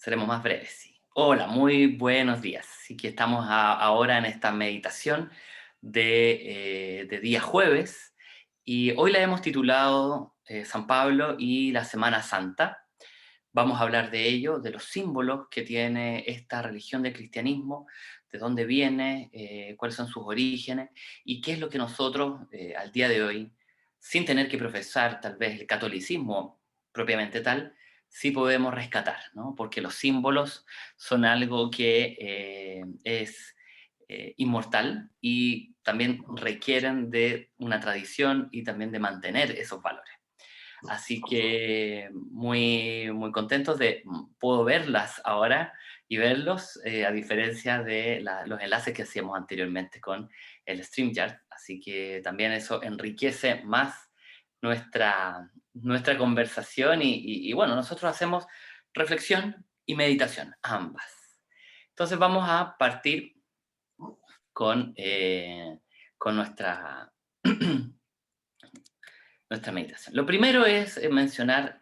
Seremos más breves, sí. Hola, muy buenos días. Así que estamos ahora en esta meditación de día jueves y hoy la hemos titulado San Pablo y la Semana Santa. Vamos a hablar de ello, de los símbolos que tiene esta religión del cristianismo, de dónde viene, cuáles son sus orígenes y qué es lo que nosotros al día de hoy, sin tener que profesar tal vez el catolicismo propiamente tal, sí podemos rescatar, ¿no? Porque los símbolos son algo que es inmortal y también requieren de una tradición y también de mantener esos valores. Así que muy, muy contentos de puedo verlas ahora y verlos, a diferencia de los enlaces que hacíamos anteriormente con el StreamYard. Así que también eso enriquece más nuestra conversación y bueno, nosotros hacemos reflexión y meditación, ambas. Entonces vamos a partir con nuestra meditación. Lo primero es mencionar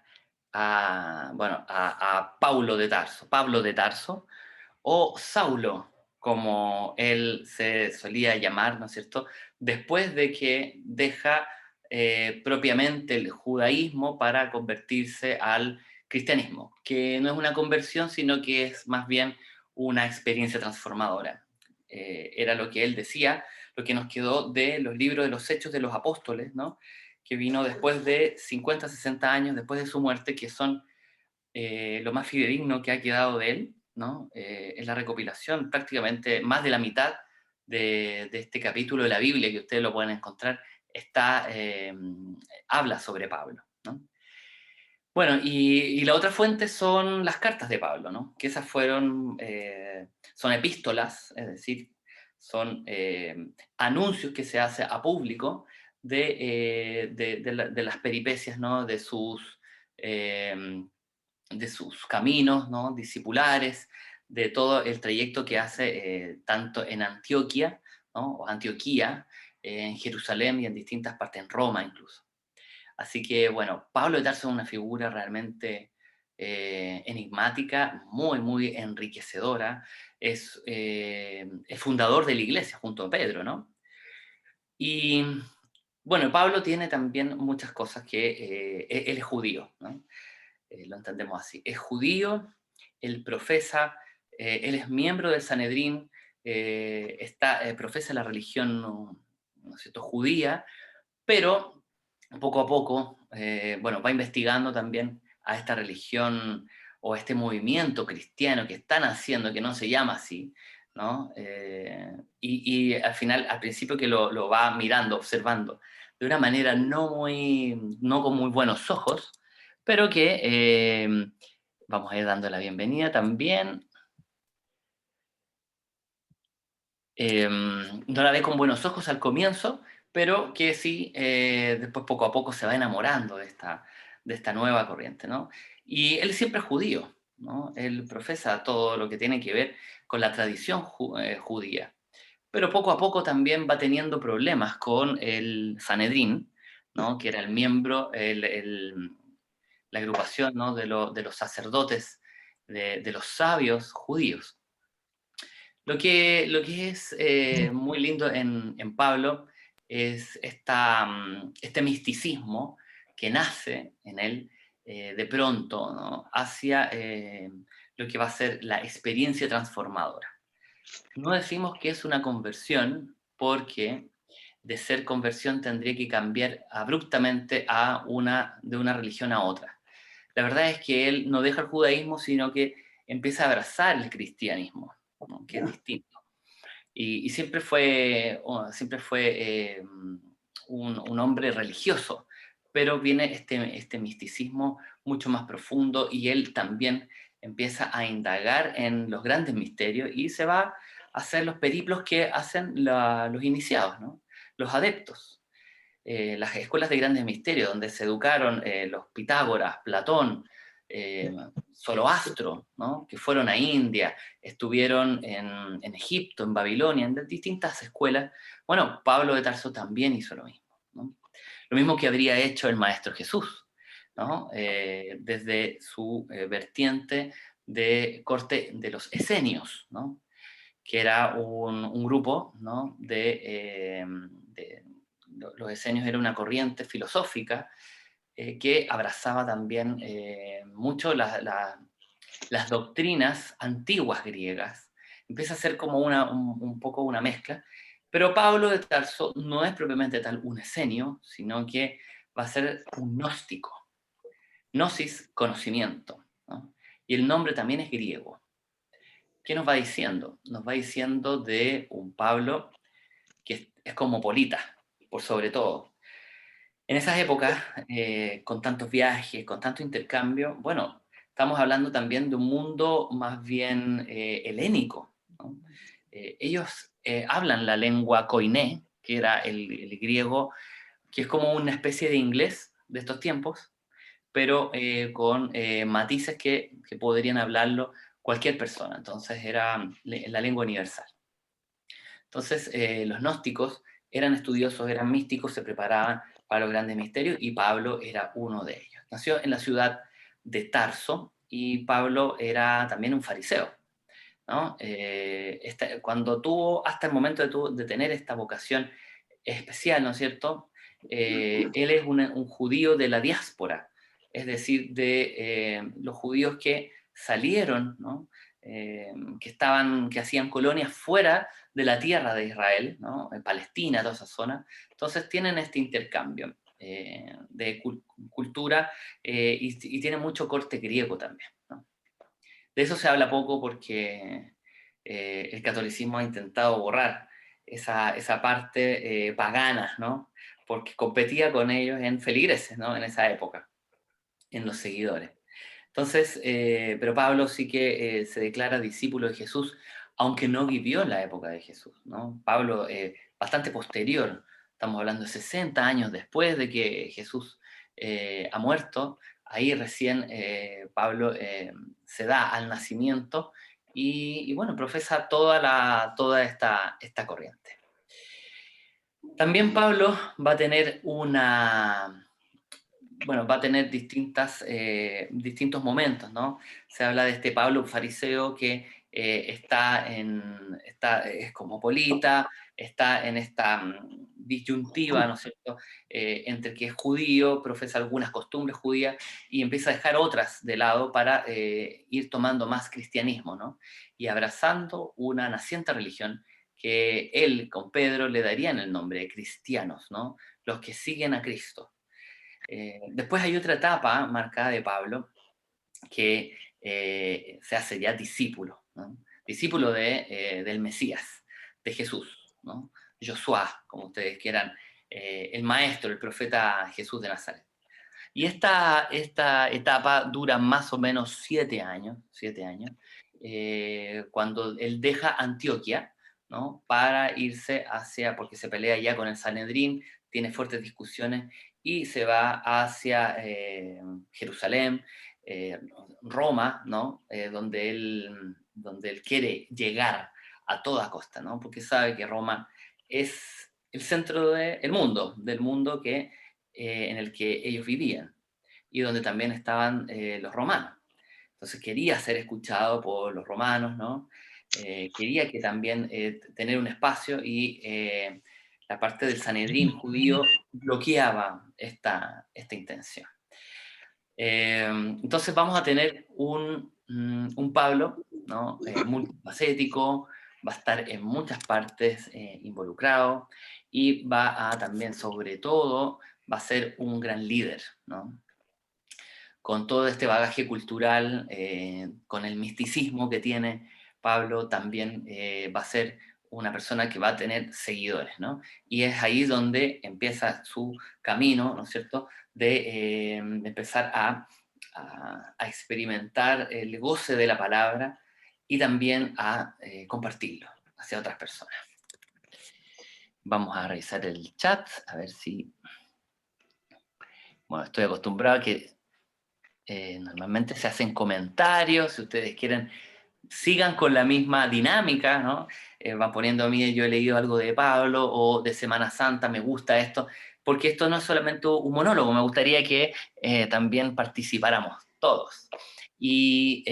a Paulo de Tarso, Pablo de Tarso, o Saulo, como él se solía llamar, ¿no es cierto?, después de que deja propiamente el judaísmo para convertirse al cristianismo, que no es una conversión, sino que es más bien una experiencia transformadora. Era lo que él decía, lo que nos quedó de los libros de los Hechos de los Apóstoles, ¿no?, que vino después de 50, 60 años después de su muerte, que son lo más fidedigno que ha quedado de él, ¿no? Es la recopilación, prácticamente más de la mitad de este capítulo de la Biblia, que ustedes lo pueden encontrar, habla sobre Pablo, ¿no? Bueno, y la otra fuente son las cartas de Pablo, ¿no? Que esas son epístolas, es decir, son anuncios que se hace a público de las peripecias, ¿no? Eh, de sus caminos, ¿no?, discipulares, de todo el trayecto que hace tanto en Antioquia, ¿no?, o Antioquía, en Jerusalén y en distintas partes, en Roma incluso. Así que, bueno, Pablo de Tarso es una figura realmente enigmática, muy, muy enriquecedora. Es fundador de la iglesia junto a Pedro, ¿no? Y bueno, Pablo tiene también muchas cosas que él es judío, ¿no? Lo entendemos así. Es judío, él profesa, él es miembro del Sanedrín, profesa la religión, ¿no es cierto?, judía, pero poco a poco, bueno, va investigando también a esta religión o a este movimiento cristiano que están haciendo, que no se llama así, ¿no? Y al final, al principio que lo va mirando, observando, de una manera no con muy buenos ojos, pero que vamos a ir dando la bienvenida también. No la ve con buenos ojos al comienzo, pero que sí, después poco a poco se va enamorando de esta nueva corriente, ¿no? Y él siempre es judío, ¿no? Él profesa todo lo que tiene que ver con la tradición judía, pero poco a poco también va teniendo problemas con el Sanedrín, ¿no?, que era el miembro, la agrupación, ¿no?, de los sacerdotes, de los sabios judíos. Lo que es muy lindo en Pablo es este misticismo que nace en él de pronto, ¿no?, hacia lo que va a ser la experiencia transformadora. No decimos que es una conversión porque de ser conversión tendría que cambiar abruptamente de una religión a otra. La verdad es que él no deja el judaísmo, sino que empieza a abrazar el cristianismo, ¿no?, que es distinto. Y siempre fue un hombre religioso, pero viene este misticismo mucho más profundo y él también empieza a indagar en los grandes misterios y se va a hacer los periplos que hacen los iniciados, ¿no?, los adeptos. Las escuelas de grandes misterios, donde se educaron los Pitágoras, Platón, eh, Zoroastro, ¿no?, que fueron a India, estuvieron en Egipto, en Babilonia, en distintas escuelas. Bueno, Pablo de Tarso también hizo lo mismo, ¿no? Lo mismo que habría hecho el Maestro Jesús, ¿no? Desde su vertiente de corte de los esenios, ¿no? Que era un grupo, ¿no? Los esenios era una corriente filosófica que abrazaba también mucho las doctrinas antiguas griegas. Empieza a ser como un poco una mezcla, pero Pablo de Tarso no es propiamente tal un esenio, sino que va a ser un gnóstico. Gnosis, conocimiento, ¿no? Y el nombre también es griego. ¿Qué nos va diciendo? Nos va diciendo de un Pablo que es cosmopolita, por sobre todo. En esas épocas, con tantos viajes, con tanto intercambio, bueno, estamos hablando también de un mundo más bien helénico, ¿no? Ellos hablan la lengua koiné, que era el griego, que es como una especie de inglés de estos tiempos, pero con matices que podrían hablarlo cualquier persona. Entonces era la lengua universal. Entonces los gnósticos eran estudiosos, eran místicos, se preparaban para los grandes misterios y Pablo era uno de ellos. Nació en la ciudad de Tarso y Pablo era también un fariseo, ¿no? Cuando tuvo, hasta el momento de tener esta vocación especial, ¿no es cierto? Él es un judío de la diáspora, es decir, de los judíos que salieron, ¿no? Que hacían colonias fuera de la tierra de Israel, ¿no? En Palestina, toda esa zona. Entonces tienen este intercambio de cultura y tiene mucho corte griego también, ¿no? De eso se habla poco porque el catolicismo ha intentado borrar esa parte pagana, ¿no? Porque competía con ellos en feligreses, ¿no? En esa época, en los seguidores. Entonces, pero Pablo sí que se declara discípulo de Jesús, aunque no vivió en la época de Jesús, ¿no? Pablo, bastante posterior, estamos hablando de 60 años después de que Jesús ha muerto, ahí recién Pablo se da al nacimiento y bueno, profesa toda esta corriente. También Pablo va a tener va a tener distintos momentos, ¿no? Se habla de este Pablo fariseo que es cosmopolita, está en esta disyuntiva, ¿no es cierto?, entre que es judío, profesa algunas costumbres judías y empieza a dejar otras de lado para ir tomando más cristianismo, ¿no? Y abrazando una naciente religión que él con Pedro le darían el nombre de cristianos, ¿no? Los que siguen a Cristo. Después hay otra etapa marcada de Pablo que se hace ya discípulo, ¿no? Discípulo del Mesías, de Jesús, ¿no? Josuá, como ustedes quieran, el maestro, el profeta Jesús de Nazaret. Y esta etapa dura más o menos 7 años, cuando él deja Antioquia, ¿no? Para irse porque se pelea ya con el Sanedrín, tiene fuertes discusiones y se va hacia Jerusalén, eh, Roma, ¿no? Donde él quiere llegar a toda costa, ¿no? Porque sabe que Roma es el centro del mundo, en el que ellos vivían y donde también estaban los romanos. Entonces quería ser escuchado por los romanos, ¿no? Quería que también tener un espacio y la parte del Sanedrín judío bloqueaba esta intención. Entonces vamos a tener un Pablo, ¿no? Multifacético, va a estar en muchas partes involucrado y va a también, sobre todo, va a ser un gran líder, ¿no? Con todo este bagaje cultural, con el misticismo que tiene Pablo, también va a ser una persona que va a tener seguidores, ¿no? Y es ahí donde empieza su camino, ¿no es cierto?, de empezar a experimentar el goce de la palabra y también a compartirlo hacia otras personas. Vamos a revisar el chat, a ver si... Bueno, estoy acostumbrado a que normalmente se hacen comentarios, si ustedes quieren, sigan con la misma dinámica, ¿no? Van poniendo a mí, yo he leído algo de Pablo o de Semana Santa, me gusta esto, porque esto no es solamente un monólogo, me gustaría que también participáramos todos. Y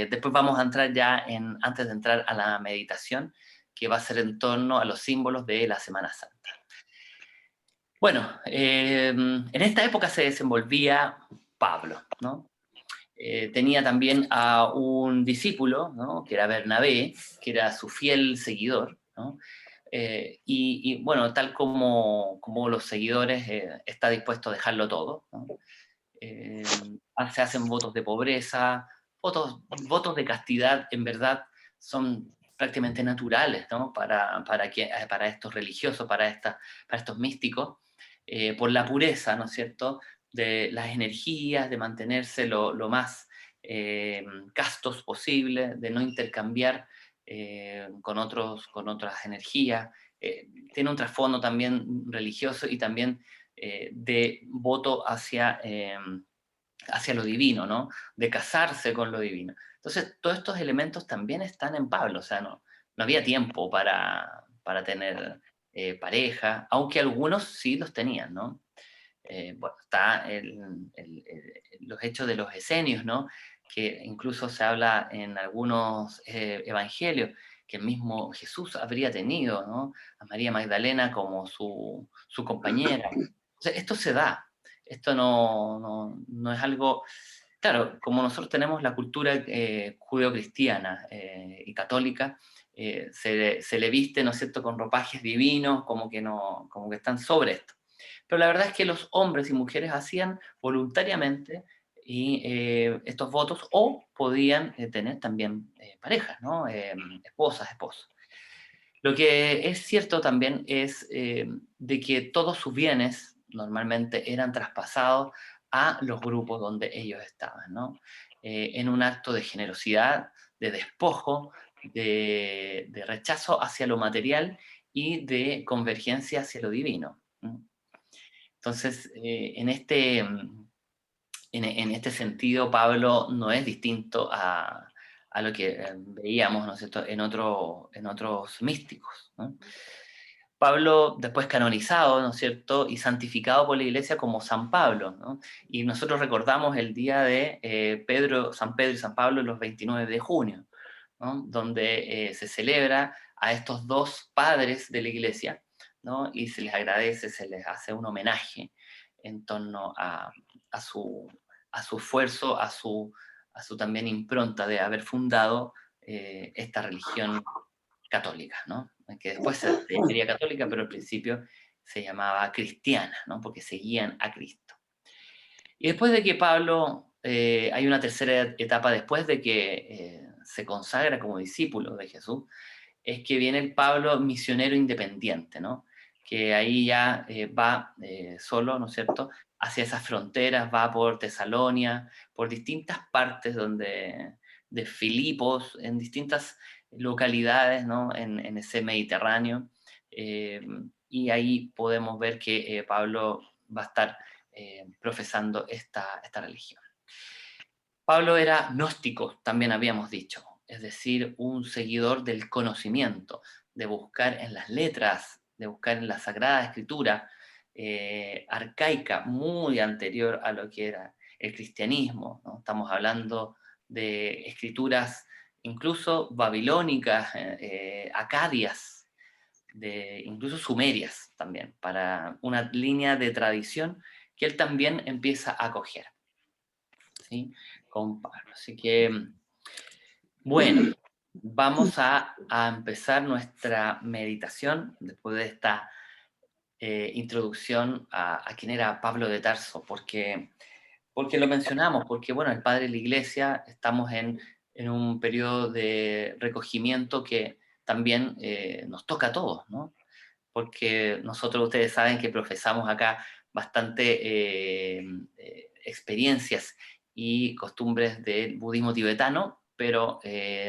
después vamos a entrar ya antes de entrar a la meditación, que va a ser en torno a los símbolos de la Semana Santa. Bueno, en esta época se desenvolvía Pablo, ¿no? Tenía también a un discípulo, ¿no? Que era Bernabé, que era su fiel seguidor, ¿no? Bueno, tal como los seguidores, está dispuesto a dejarlo todo, ¿no? eh, Se hacen votos de pobreza, votos de castidad, en verdad son prácticamente naturales, ¿no? Para estos religiosos, para estos místicos, por la pureza, ¿no es cierto?, de las energías, de mantenerse lo más castos posible, de no intercambiar con otras energías. Tiene un trasfondo también religioso y también de voto hacia lo divino, ¿no? De casarse con lo divino. Entonces, todos estos elementos también están en Pablo, o sea, no había tiempo para tener pareja, aunque algunos sí los tenían, ¿no? Bueno, está los hechos de los esenios, ¿no? Que incluso se habla en algunos evangelios, que el mismo Jesús habría tenido, ¿no? A María Magdalena como su compañera. O sea, esto se da, esto no es algo. Claro, como nosotros tenemos la cultura judeocristiana y católica, se le viste, ¿no es cierto?, con ropajes divinos, como que, no, como que están sobre esto. Pero la verdad es que los hombres y mujeres hacían voluntariamente estos votos, o podían tener también parejas, ¿no? Esposas, esposos. Lo que es cierto también es de que todos sus bienes normalmente eran traspasados a los grupos donde ellos estaban, ¿no? En un acto de generosidad, de despojo, de rechazo hacia lo material y de convergencia hacia lo divino. Entonces, en este sentido, Pablo no es distinto a lo que veíamos, ¿no es cierto?, en otros místicos, ¿no? Pablo, después canonizado, ¿no es cierto?, y santificado por la Iglesia como San Pablo, ¿no? Y nosotros recordamos el día de San Pedro y San Pablo, los 29 de junio, ¿no? Donde se celebra a estos dos padres de la Iglesia, ¿no? Y se les agradece, se les hace un homenaje en torno a su esfuerzo, a su también impronta de haber fundado esta religión católica, ¿no? Que después se llamaría católica, pero al principio se llamaba cristiana, ¿no? Porque seguían a Cristo. Y después de que Pablo, hay una tercera etapa después de que se consagra como discípulo de Jesús, es que viene el Pablo misionero independiente, ¿no? Que ahí ya va solo, ¿no es cierto?, hacia esas fronteras, va por Tesalonia, por distintas partes de Filipos, en distintas localidades, ¿no?, en ese Mediterráneo. eh, y ahí podemos ver que Pablo va a estar profesando esta religión. Pablo era gnóstico, también habíamos dicho, es decir, un seguidor del conocimiento, de buscar en las letras, de buscar en la Sagrada Escritura, arcaica, muy anterior a lo que era el cristianismo, ¿no? Estamos hablando de escrituras incluso babilónicas, acadias, incluso sumerias también, para una línea de tradición que él también empieza a acoger, ¿sí? Con Pablo. Así que, bueno, vamos a empezar nuestra meditación después de esta introducción a quién era Pablo de Tarso, porque lo mencionamos, porque, bueno, el padre de la iglesia, estamos en un periodo de recogimiento que también nos toca a todos, ¿no? Porque nosotros, ustedes saben que profesamos acá bastante experiencias y costumbres del budismo tibetano, pero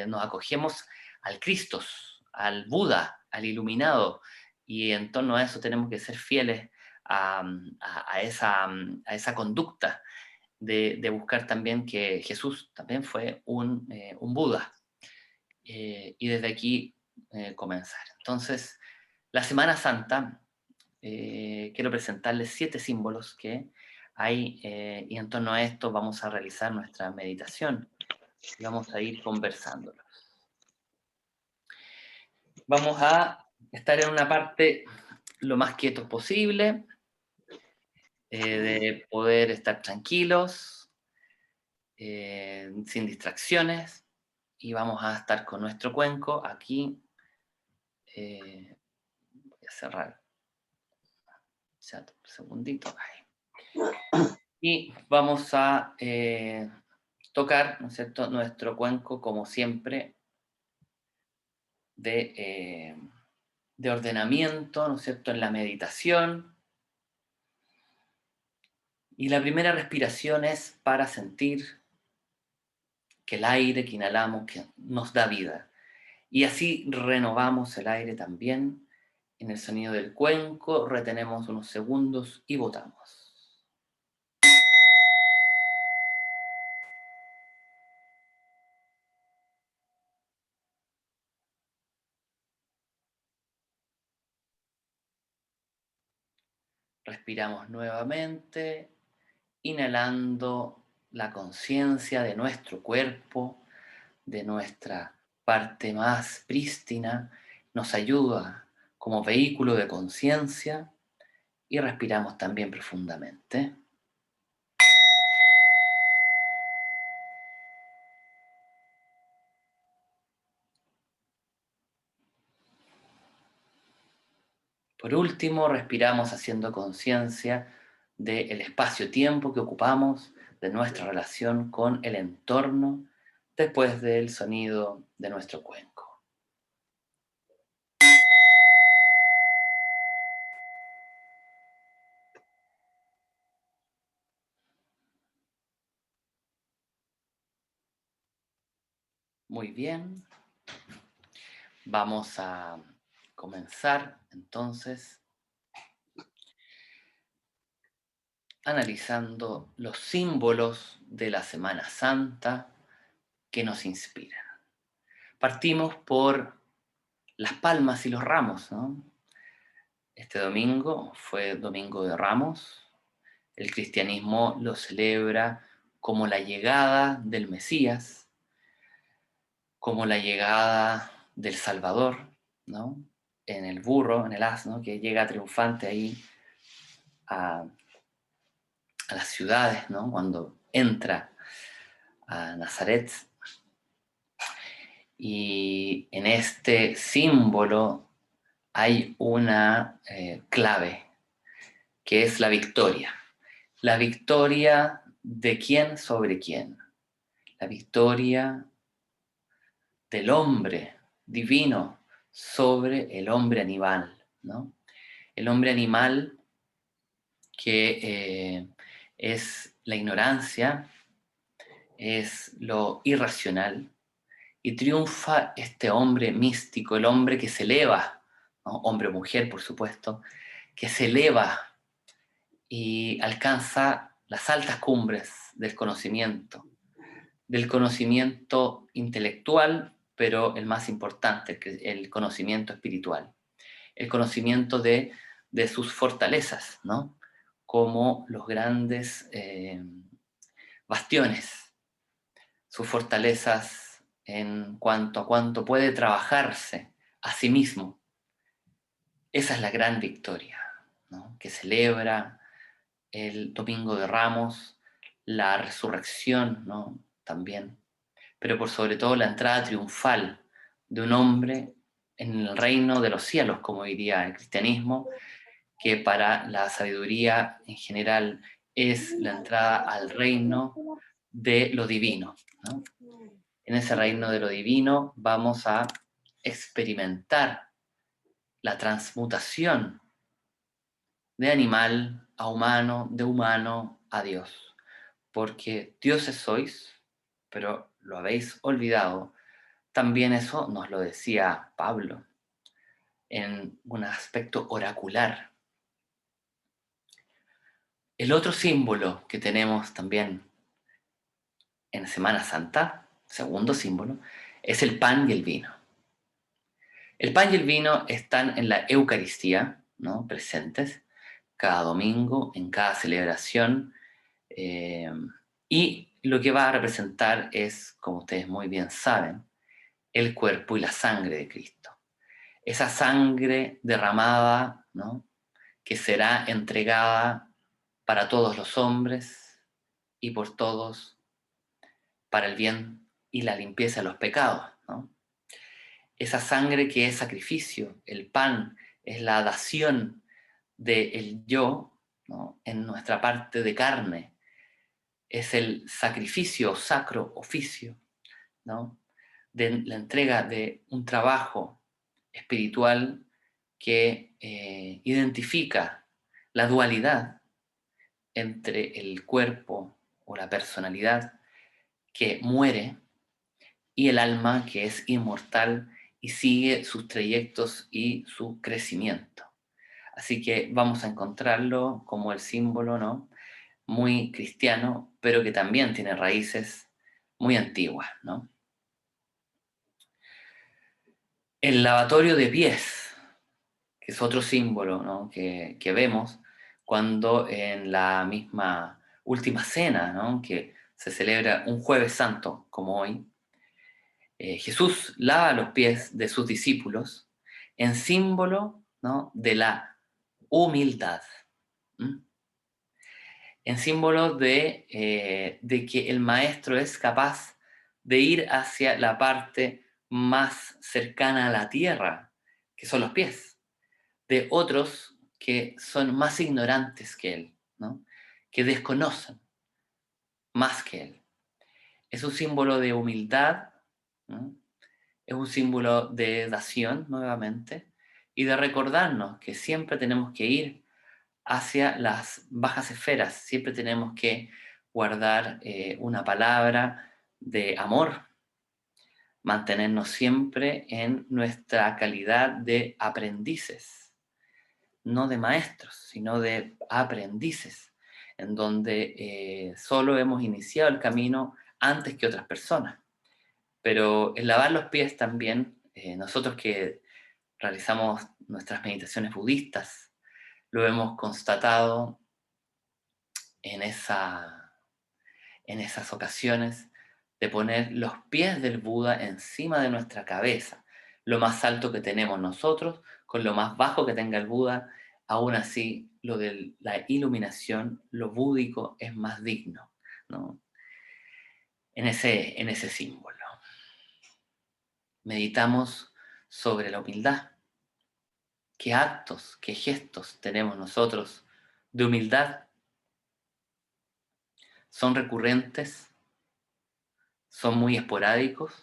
nos acogemos al Cristos, al Buda, al iluminado, y en torno a eso tenemos que ser fieles a esa conducta de buscar también que Jesús también fue un Buda, y desde aquí comenzar. Entonces, la Semana Santa, quiero presentarles 7 símbolos que hay, y en torno a esto vamos a realizar nuestra meditación. y vamos a ir conversándolo. Vamos a estar en una parte lo más quietos posible, de poder estar tranquilos, sin distracciones, y vamos a estar con nuestro cuenco aquí. Voy a cerrar el chat un segundito. Y vamos a tocar, ¿no es cierto?, nuestro cuenco, como siempre, de, de ordenamiento, ¿no es cierto?, en la meditación. Y la primera respiración es para sentir que el aire que inhalamos que nos da vida. Y así renovamos el aire también. En el sonido del cuenco retenemos unos segundos y botamos. Respiramos nuevamente, inhalando la conciencia de nuestro cuerpo, de nuestra parte más prístina, nos ayuda como vehículo de conciencia, y respiramos también profundamente. Por último, respiramos haciendo conciencia del espacio-tiempo que ocupamos, de nuestra relación con el entorno, después del sonido de nuestro cuenco. Muy bien. Vamos a comenzar entonces analizando los símbolos de la Semana Santa que nos inspiran. Partimos por las palmas y los ramos, ¿no? Este domingo fue Domingo de Ramos. El cristianismo lo celebra como la llegada del Mesías, como la llegada del Salvador, ¿no? En el burro, en el asno, que llega triunfante ahí a las ciudades, ¿no? Cuando entra a Nazaret. Y en este símbolo hay una clave, que es la victoria. La victoria de quién sobre quién. La victoria del hombre divino sobre el hombre animal, ¿no? El hombre animal que es la ignorancia, es lo irracional, y triunfa este hombre místico, el hombre que se eleva, ¿no? Hombre o mujer, por supuesto, que se eleva y alcanza las altas cumbres del conocimiento intelectual, pero el más importante, el conocimiento espiritual, el conocimiento de sus fortalezas, ¿no? Como los grandes bastiones, sus fortalezas en cuanto a cuánto puede trabajarse a sí mismo. Esa es la gran victoria, ¿no?, que celebra el Domingo de Ramos, la resurrección, ¿no?, también, pero por sobre todo la entrada triunfal de un hombre en el reino de los cielos, como diría el cristianismo, que para la sabiduría en general es la entrada al reino de lo divino, ¿no? En ese reino de lo divino vamos a experimentar la transmutación de animal a humano, de humano a Dios. Porque dioses sois, pero lo habéis olvidado. También eso nos lo decía Pablo en un aspecto oracular. El otro símbolo que tenemos también en Semana Santa, segundo símbolo, es el pan y el vino. El pan y el vino están en la Eucaristía, ¿no?, presentes cada domingo, en cada celebración, eh, y lo que va a representar es, como ustedes muy bien saben, el cuerpo y la sangre de Cristo. Esa sangre derramada, ¿no?, que será entregada para todos los hombres y por todos para el bien y la limpieza de los pecados, ¿no? Esa sangre que es sacrificio, el pan, es la dación del yo, ¿no?, en nuestra parte de carne, es el sacrificio, sacro oficio, ¿no?, de la entrega de un trabajo espiritual que identifica la dualidad entre el cuerpo o la personalidad que muere y el alma que es inmortal y sigue sus trayectos y su crecimiento. Así que vamos a encontrarlo como el símbolo, ¿no?, muy cristiano, pero que también tiene raíces muy antiguas, ¿no? El lavatorio de pies, que es otro símbolo, ¿no?, que vemos cuando en la misma última cena, ¿no?, que se celebra un jueves santo como hoy, Jesús lava los pies de sus discípulos en símbolo, ¿no?, de la humildad. ¿Mm? En símbolo de que el maestro es capaz de ir hacia la parte más cercana a la tierra, que son los pies, de otros que son más ignorantes que él, ¿no?, que desconocen más que él. Es un símbolo de humildad, ¿no?, es un símbolo de dación nuevamente y de recordarnos que siempre tenemos que ir hacia las bajas esferas, siempre tenemos que guardar una palabra de amor, mantenernos siempre en nuestra calidad de aprendices, no de maestros, sino de aprendices, en donde solo hemos iniciado el camino antes que otras personas. Pero el lavar los pies también, nosotros que realizamos nuestras meditaciones budistas, lo hemos constatado en, en esas ocasiones de poner los pies del Buda encima de nuestra cabeza, lo más alto que tenemos nosotros, con lo más bajo que tenga el Buda, aún así lo de la iluminación, lo búdico es más digno, ¿no?, en ese símbolo. Meditamos sobre la humildad. ¿Qué actos, qué gestos tenemos nosotros de humildad? ¿Son recurrentes? ¿Son muy esporádicos?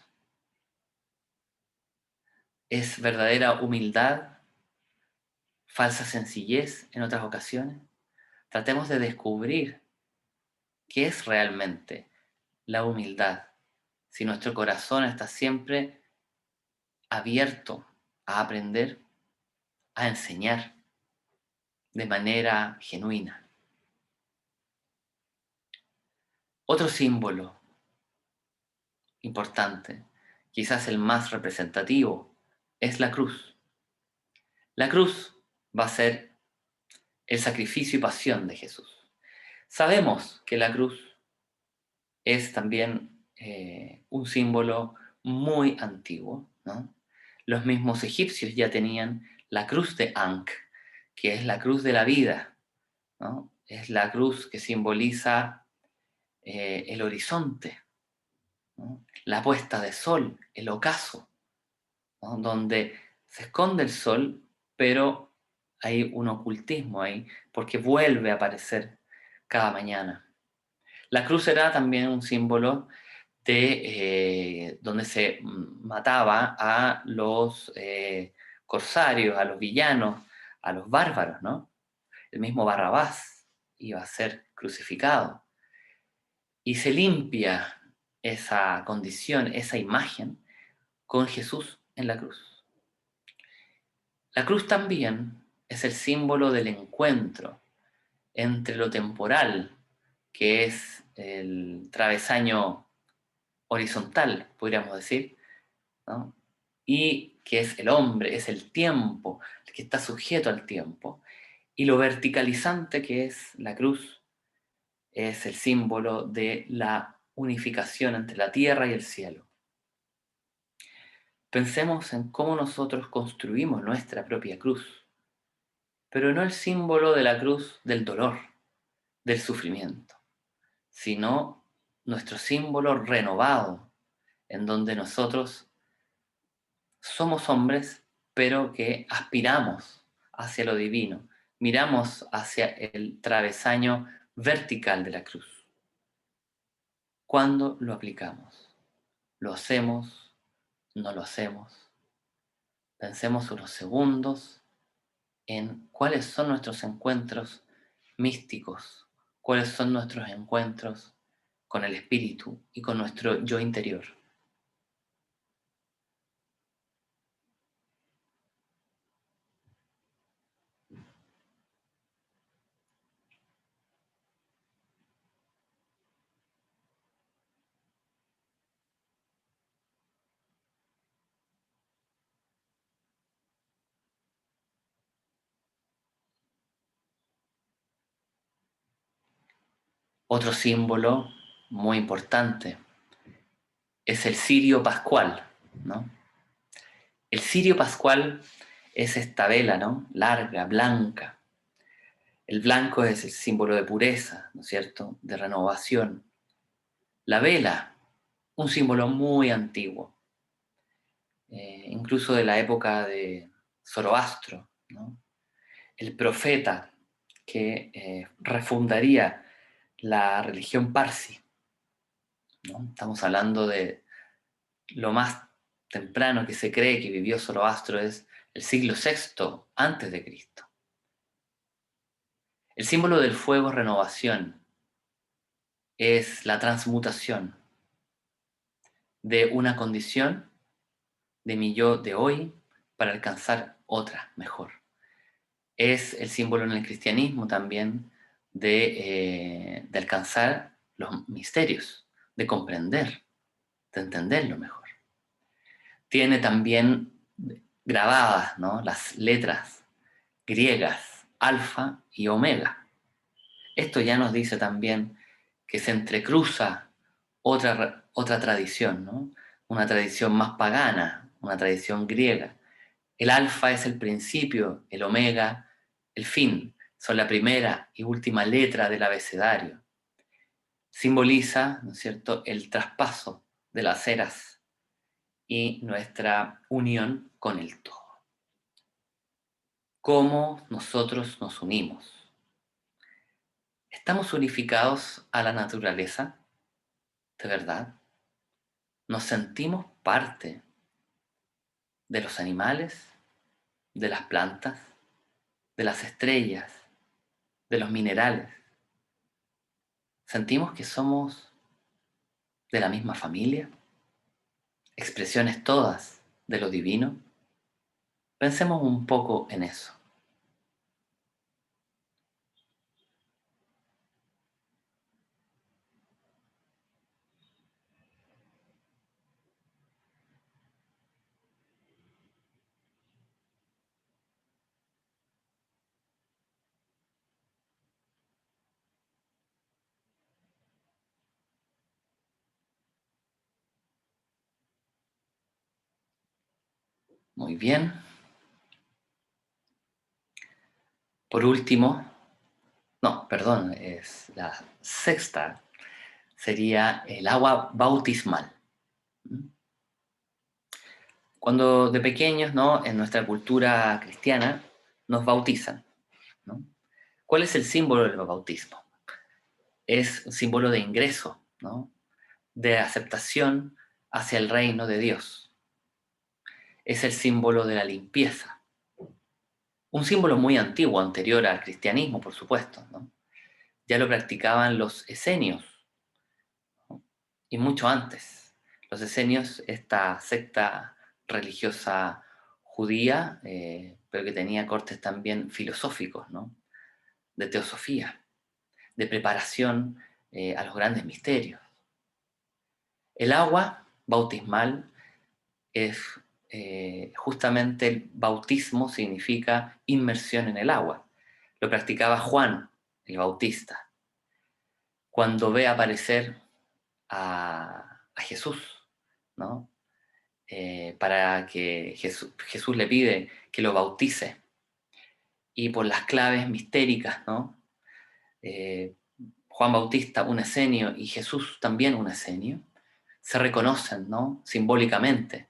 ¿Es verdadera humildad? ¿Falsa sencillez en otras ocasiones? Tratemos de descubrir qué es realmente la humildad, si nuestro corazón está siempre abierto a aprender, a enseñar de manera genuina. Otro símbolo importante, quizás el más representativo, es la cruz. La cruz va a ser el sacrificio y pasión de Jesús. Sabemos que la cruz es también un símbolo muy antiguo, ¿no? Los mismos egipcios ya tenían la cruz de Ankh, que es la cruz de la vida, ¿no? Es la cruz que simboliza el horizonte, ¿no?, la puesta de sol, el ocaso, ¿no?, donde se esconde el sol, pero hay un ocultismo ahí, porque vuelve a aparecer cada mañana. La cruz era también un símbolo de donde se mataba a los corsarios, a los villanos, a los bárbaros, ¿no? El mismo Barrabás iba a ser crucificado. Y se limpia esa condición, esa imagen, con Jesús en la cruz. La cruz también es el símbolo del encuentro entre lo temporal, que es el travesaño horizontal, podríamos decir, ¿no?, y que es el hombre, es el tiempo, el que está sujeto al tiempo, y lo verticalizante que es la cruz, es el símbolo de la unificación entre la tierra y el cielo. Pensemos en cómo nosotros construimos nuestra propia cruz, pero no el símbolo de la cruz del dolor, del sufrimiento, sino nuestro símbolo renovado, en donde nosotros somos hombres, pero que aspiramos hacia lo divino, miramos hacia el travesaño vertical de la cruz. ¿Cuándo lo aplicamos? ¿Lo hacemos? ¿No lo hacemos? Pensemos unos segundos en cuáles son nuestros encuentros místicos, cuáles son nuestros encuentros con el espíritu y con nuestro yo interior. Otro símbolo muy importante es el cirio pascual, ¿no? El cirio pascual es esta vela, ¿no? Larga, blanca. El blanco es el símbolo de pureza, ¿no es cierto? De renovación. La vela, un símbolo muy antiguo, incluso de la época de Zoroastro, ¿no? El profeta que refundaría la religión parsi, ¿no? Estamos hablando de lo más temprano que se cree que vivió Zoroastro es el siglo VI antes de Cristo. El símbolo del fuego es renovación, es la transmutación de una condición de mi yo de hoy para alcanzar otra mejor. Es el símbolo en el cristianismo también de alcanzar los misterios, de comprender, de entenderlo mejor. Tiene también grabadas, ¿no?, las letras griegas, alfa y omega. Esto ya nos dice también que se entrecruza otra tradición, ¿no? Una tradición más pagana, una tradición griega. El alfa es el principio, el omega, el fin. Son la primera y última letra del abecedario. Simboliza, ¿no es cierto?, el traspaso de las eras y nuestra unión con el todo. ¿Cómo nosotros nos unimos? ¿Estamos unificados a la naturaleza? ¿De verdad? ¿Nos sentimos parte de los animales, de las plantas, de las estrellas, de los minerales? ¿Sentimos que somos de la misma familia? ¿Expresiones todas de lo divino? Pensemos un poco en eso. Muy bien. Por último, no, perdón, es la sexta, sería el agua bautismal. Cuando de pequeños, ¿no?, en nuestra cultura cristiana, nos bautizan, ¿no? ¿Cuál es el símbolo del bautismo? Es un símbolo de ingreso, ¿no?, de aceptación hacia el reino de Dios. Es el símbolo de la limpieza. Un símbolo muy antiguo, anterior al cristianismo, por supuesto, ¿no? Ya lo practicaban los esenios, ¿no?, y mucho antes. Los esenios, esta secta religiosa judía, pero que tenía cortes también filosóficos, ¿no?, de teosofía, de preparación a los grandes misterios. El agua bautismal es justamente el bautismo, significa inmersión en el agua. Lo practicaba Juan el Bautista. Cuando ve aparecer a Jesús, ¿no? Para que Jesús le pide que lo bautice. Y por las claves mistéricas, ¿no? Eh, Juan Bautista, un esenio, y Jesús también un esenio, se reconocen, ¿no? Simbólicamente,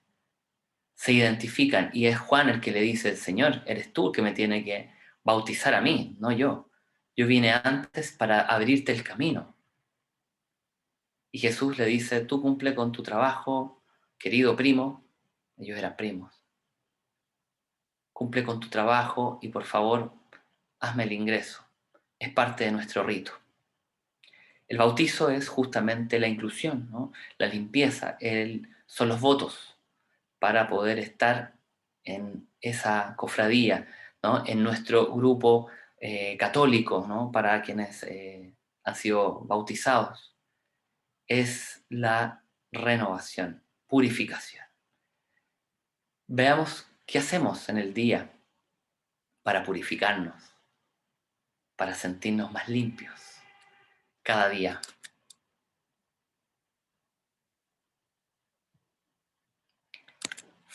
se identifican, y es Juan el que le dice: Señor, eres tú el que me tiene que bautizar a mí, no yo. Yo vine antes para abrirte el camino. Y Jesús le dice: tú cumple con tu trabajo, querido primo. Ellos eran primos. Cumple con tu trabajo y por favor, hazme el ingreso. Es parte de nuestro rito. El bautizo es justamente la inclusión, ¿no? La limpieza, son los votos para poder estar en esa cofradía, ¿no? En nuestro grupo católico, ¿no? Para quienes han sido bautizados. Es la renovación, purificación. Veamos qué hacemos en el día para purificarnos, para sentirnos más limpios cada día.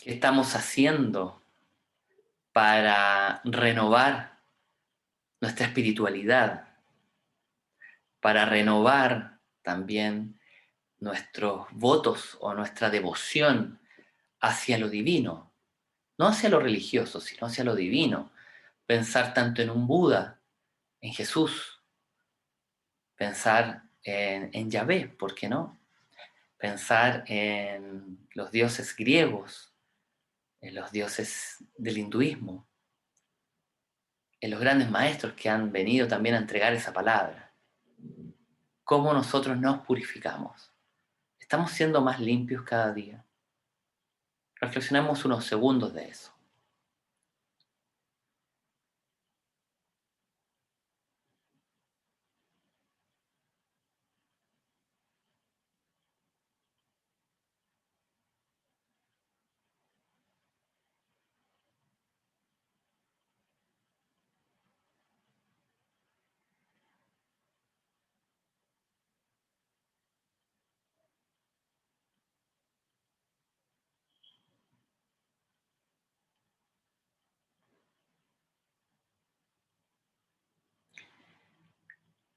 ¿Qué estamos haciendo para renovar nuestra espiritualidad, para renovar también nuestros votos o nuestra devoción hacia lo divino? No hacia lo religioso, sino hacia lo divino. Pensar tanto en un Buda, en Jesús, pensar en Yahvé, ¿por qué no? Pensar en los dioses griegos, en los dioses del hinduismo, en los grandes maestros que han venido también a entregar esa palabra. ¿Cómo nosotros nos purificamos? ¿Estamos siendo más limpios cada día? Reflexionemos unos segundos de eso.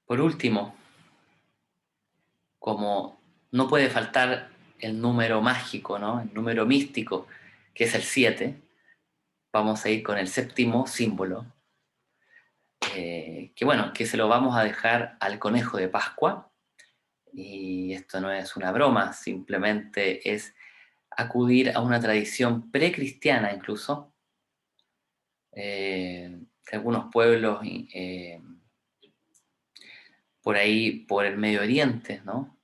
Por último, como no puede faltar el número mágico, ¿no? El número místico, que es el 7, vamos a ir con el séptimo símbolo, que bueno, que se lo vamos a dejar al conejo de Pascua. Y esto no es una broma, simplemente es acudir a una tradición precristiana incluso, de algunos pueblos por ahí, por el Medio Oriente, ¿no?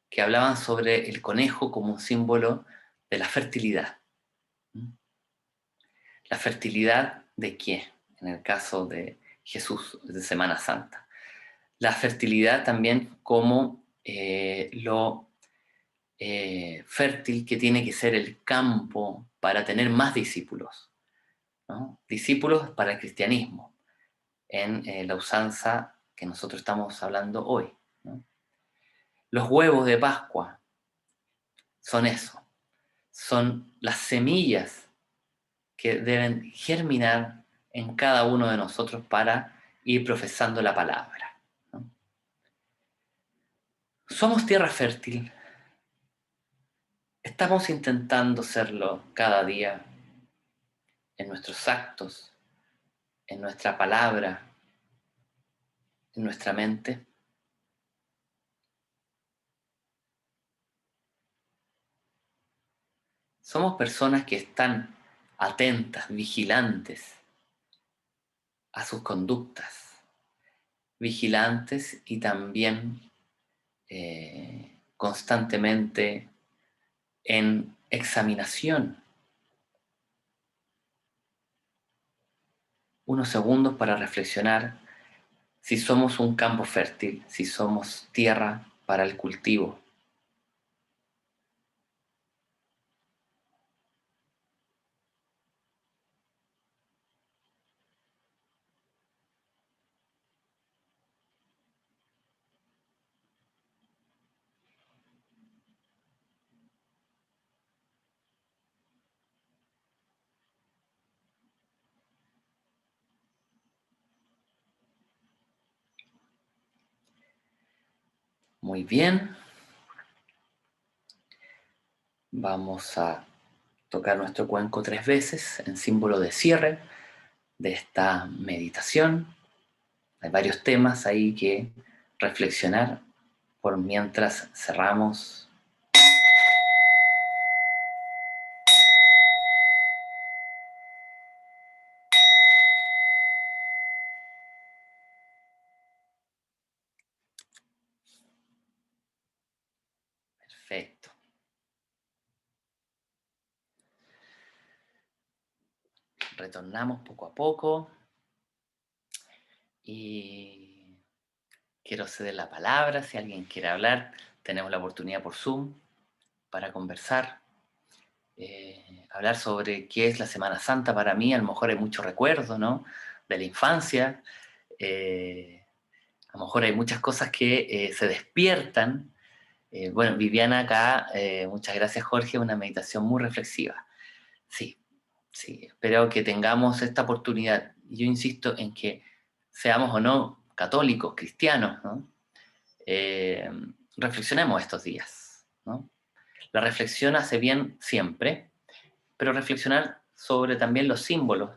Que hablaban sobre el conejo como un símbolo de la fertilidad. ¿Mm? ¿La fertilidad de qué? En el caso de Jesús, de Semana Santa. La fertilidad también como lo fértil que tiene que ser el campo para tener más discípulos, ¿no? Discípulos para el cristianismo, en la usanza que nosotros estamos hablando hoy, ¿no? Los huevos de Pascua son eso, son las semillas que deben germinar en cada uno de nosotros para ir profesando la palabra, ¿no? Somos tierra fértil, estamos intentando serlo cada día en nuestros actos, en nuestra palabra, en nuestra mente. Somos personas que están atentas, vigilantes a sus conductas, vigilantes y también constantemente en examinación. Unos segundos para reflexionar si somos un campo fértil, si somos tierra para el cultivo. Muy bien. Vamos a tocar nuestro cuenco 3 veces en símbolo de cierre de esta meditación. Hay varios temas ahí que reflexionar por mientras cerramos. Perfecto. Retornamos poco a poco y quiero ceder la palabra. Si alguien quiere hablar, tenemos la oportunidad por Zoom para conversar. Hablar sobre qué es la Semana Santa para mí. A lo mejor hay mucho recuerdo, ¿no? De la infancia. A lo mejor hay muchas cosas que se despiertan. Bueno, Viviana acá, muchas gracias Jorge, una meditación muy reflexiva. Sí, sí, espero que tengamos esta oportunidad. Yo insisto en que seamos o no católicos, cristianos, ¿no? Eh, Reflexionemos estos días, ¿no? La reflexión hace bien siempre, pero reflexionar sobre también los símbolos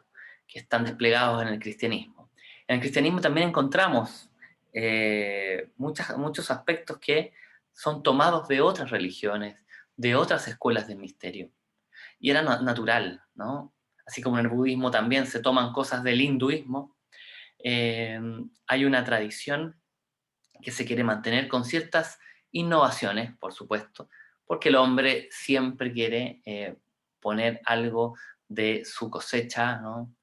que están desplegados en el cristianismo. En el cristianismo también encontramos muchos aspectos que son tomados de otras religiones, de otras escuelas del misterio. Y era natural, ¿no? Así como en el budismo también se toman cosas del hinduismo, hay una tradición que se quiere mantener con ciertas innovaciones, por supuesto, porque el hombre siempre quiere poner algo de su cosecha, ¿no?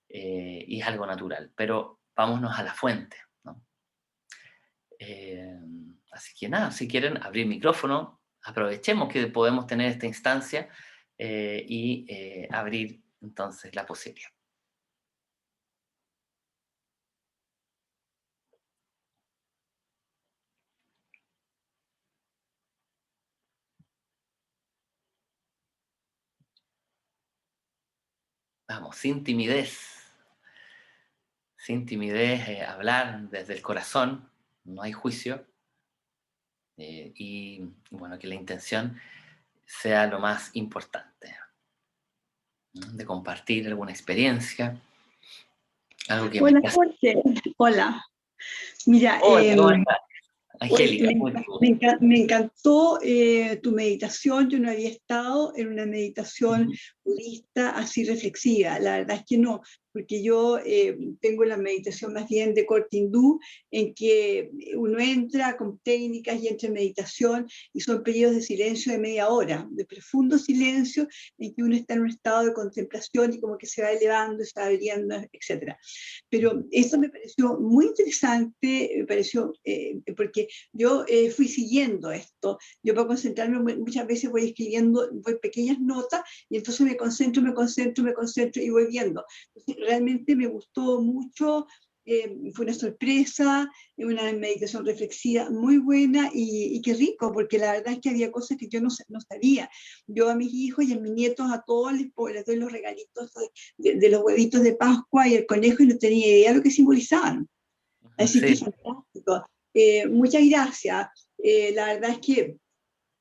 Y es algo natural, pero vámonos a la fuente, ¿no? Eh, Así que nada, si quieren abrir micrófono, aprovechemos que podemos tener esta instancia y abrir entonces la posibilidad. Vamos, sin timidez, hablar desde el corazón, no hay juicio, y bueno, que la intención sea lo más importante, ¿no? De compartir alguna experiencia, algo que me Hola hace... Jorge, hola. Mira, Hola, ¿cómo estás? Oye, Angélica, mucho gusto. me encantó tu meditación. Yo no había estado en una meditación Ujú. budista así reflexiva. La verdad es que no, porque yo tengo la meditación más bien de corte hindú, en que uno entra con técnicas y entra en meditación y son periodos de silencio de media hora, de profundo silencio, en que uno está en un estado de contemplación y como que se va elevando, se va abriendo, etcétera. Pero eso me pareció muy interesante, me pareció, porque yo fui siguiendo esto. Yo para concentrarme muchas veces voy escribiendo, voy pequeñas notas y entonces me concentro y voy viendo. Entonces, realmente me gustó mucho. Fue una sorpresa, una meditación reflexiva muy buena y qué rico, porque la verdad es que había cosas que yo no sabía. Yo a mis hijos y a mis nietos, a todos les doy los regalitos de los huevitos de Pascua y el conejo y no tenía idea de lo que simbolizaban. Así que Sí, fantástico. Muchas gracias. La verdad es que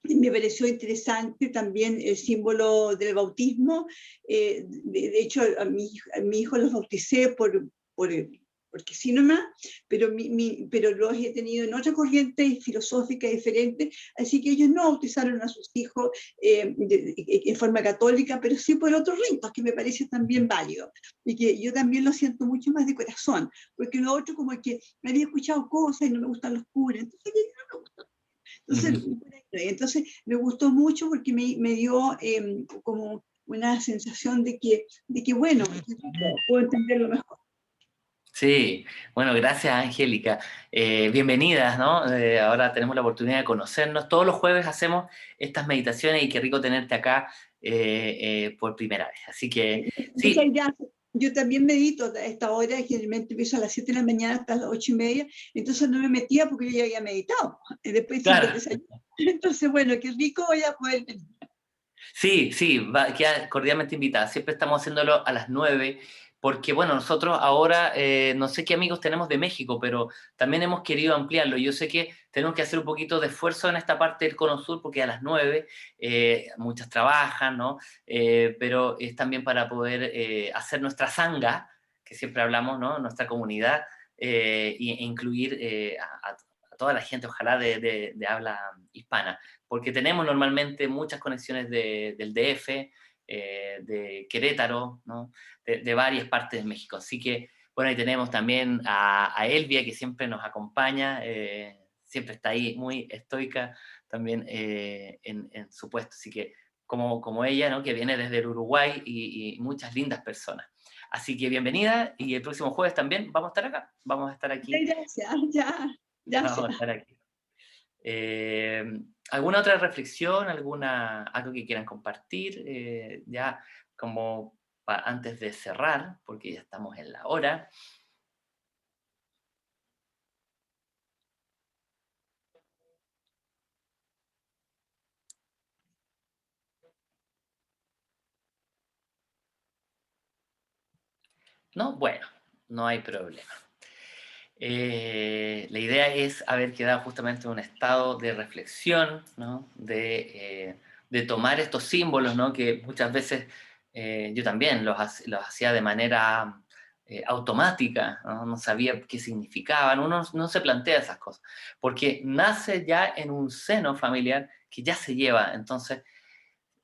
me pareció interesante también el símbolo del bautismo. De hecho, a mi hijo los bauticé por, porque sí nomás, pero los he tenido en otra corriente filosófica diferente, así que ellos no bautizaron a sus hijos en forma católica, pero sí por otros ritos, que me parece también válido, y que yo también lo siento mucho más de corazón, porque lo otro como que me había escuchado cosas y no me gustan los curas, entonces no me gusta. Entonces, ujú. me gustó mucho porque me dio como una sensación de que bueno, puedo entenderlo mejor. Sí, bueno, gracias Angélica. Bienvenidas, ¿no? Ahora tenemos la oportunidad de conocernos. Todos los jueves hacemos estas meditaciones y qué rico tenerte acá por primera vez. Así que Muchas sí, gracias. Yo también medito a esta hora, generalmente empiezo a las 7 de la mañana hasta las 8:30, entonces no me metía porque yo ya había meditado, y después siempre claro. desayuno. Entonces, bueno, qué rico voy a poder venir. Sí, sí, queda cordialmente invitada. Siempre estamos haciéndolo a las 9, porque bueno, nosotros ahora, no sé qué amigos tenemos de México, pero también hemos querido ampliarlo. Yo sé que tenemos que hacer un poquito de esfuerzo en esta parte del Cono Sur, porque a las 9 muchas trabajan, ¿no? Pero es también para poder hacer nuestra sanga, que siempre hablamos, ¿no? Nuestra comunidad, e incluir a toda la gente, ojalá de habla hispana, porque tenemos normalmente muchas conexiones del DF, de Querétaro, ¿no? De varias partes de México. Así que, bueno, ahí tenemos también a Elvia, que siempre nos acompaña, siempre está ahí muy estoica también en su puesto. Así que, como ella, ¿no? Que viene desde el Uruguay y muchas lindas personas. Así que bienvenida y el próximo jueves también vamos a estar acá, vamos a estar aquí. Gracias, ya, Vamos a gracias. estar aquí. Eh, ¿Alguna otra reflexión, algo que quieran compartir? Ya como antes de cerrar, porque ya estamos en la hora. ¿No? Bueno, no hay problema. La idea es haber quedado justamente en un estado de reflexión, ¿no? De tomar estos símbolos, ¿no? Que muchas veces yo también los hacía de manera automática, ¿no? No sabía qué significaban, uno no se plantea esas cosas, porque nace ya en un seno familiar que ya se lleva, entonces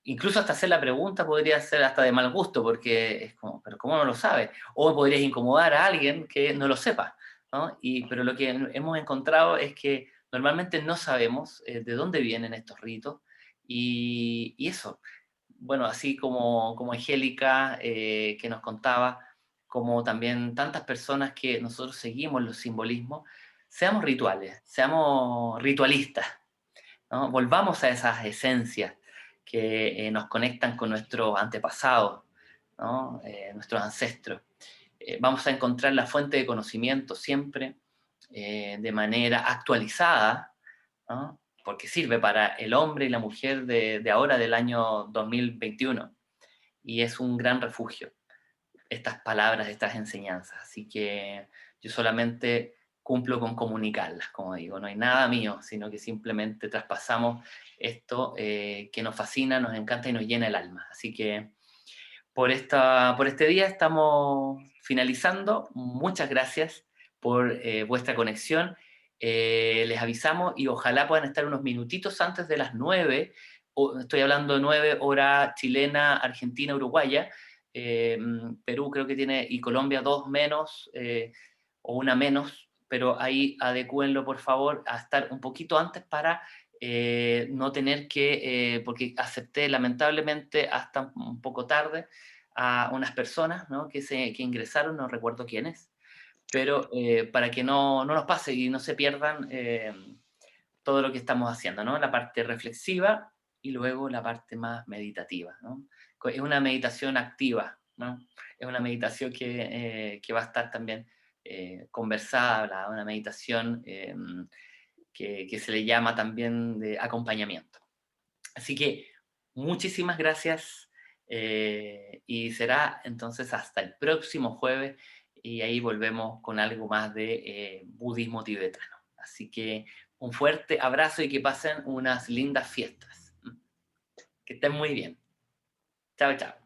incluso hasta hacer la pregunta podría ser hasta de mal gusto, porque es como, pero ¿cómo no lo sabe? O podrías incomodar a alguien que no lo sepa, ¿no? Pero lo que hemos encontrado es que normalmente no sabemos de dónde vienen estos ritos, y eso, bueno, así como Angélica que nos contaba, como también tantas personas que nosotros seguimos los simbolismos, seamos rituales, seamos ritualistas, ¿no? Volvamos a esas esencias que nos conectan con nuestros antepasados, ¿no? Nuestros ancestros. Vamos a encontrar la fuente de conocimiento siempre de manera actualizada, ¿no? Porque sirve para el hombre y la mujer de ahora, del año 2021, y es un gran refugio estas palabras, estas enseñanzas. Así que yo solamente cumplo con comunicarlas, como digo, no hay nada mío, sino que simplemente traspasamos esto que nos fascina, nos encanta y nos llena el alma. Así que por este día estamos finalizando. Muchas gracias por vuestra conexión. Les avisamos y ojalá puedan estar unos minutitos antes de las 9. Estoy hablando de 9 hora chilena, argentina, uruguaya. Perú creo que tiene, y Colombia dos menos, o una menos, pero ahí adecúenlo por favor a estar un poquito antes para no tener que, porque acepté lamentablemente hasta un poco tarde a unas personas, ¿no? que ingresaron, no recuerdo quiénes, pero para que no nos pase y no se pierdan todo lo que estamos haciendo, ¿no? La parte reflexiva y luego la parte más meditativa, ¿no? Es una meditación activa, ¿no? Es una meditación que va a estar también conversada, una meditación que se le llama también de acompañamiento. Así que muchísimas gracias y será entonces hasta el próximo jueves y ahí volvemos con algo más de budismo tibetano. Así que un fuerte abrazo y que pasen unas lindas fiestas. Que estén muy bien. Chao, chao.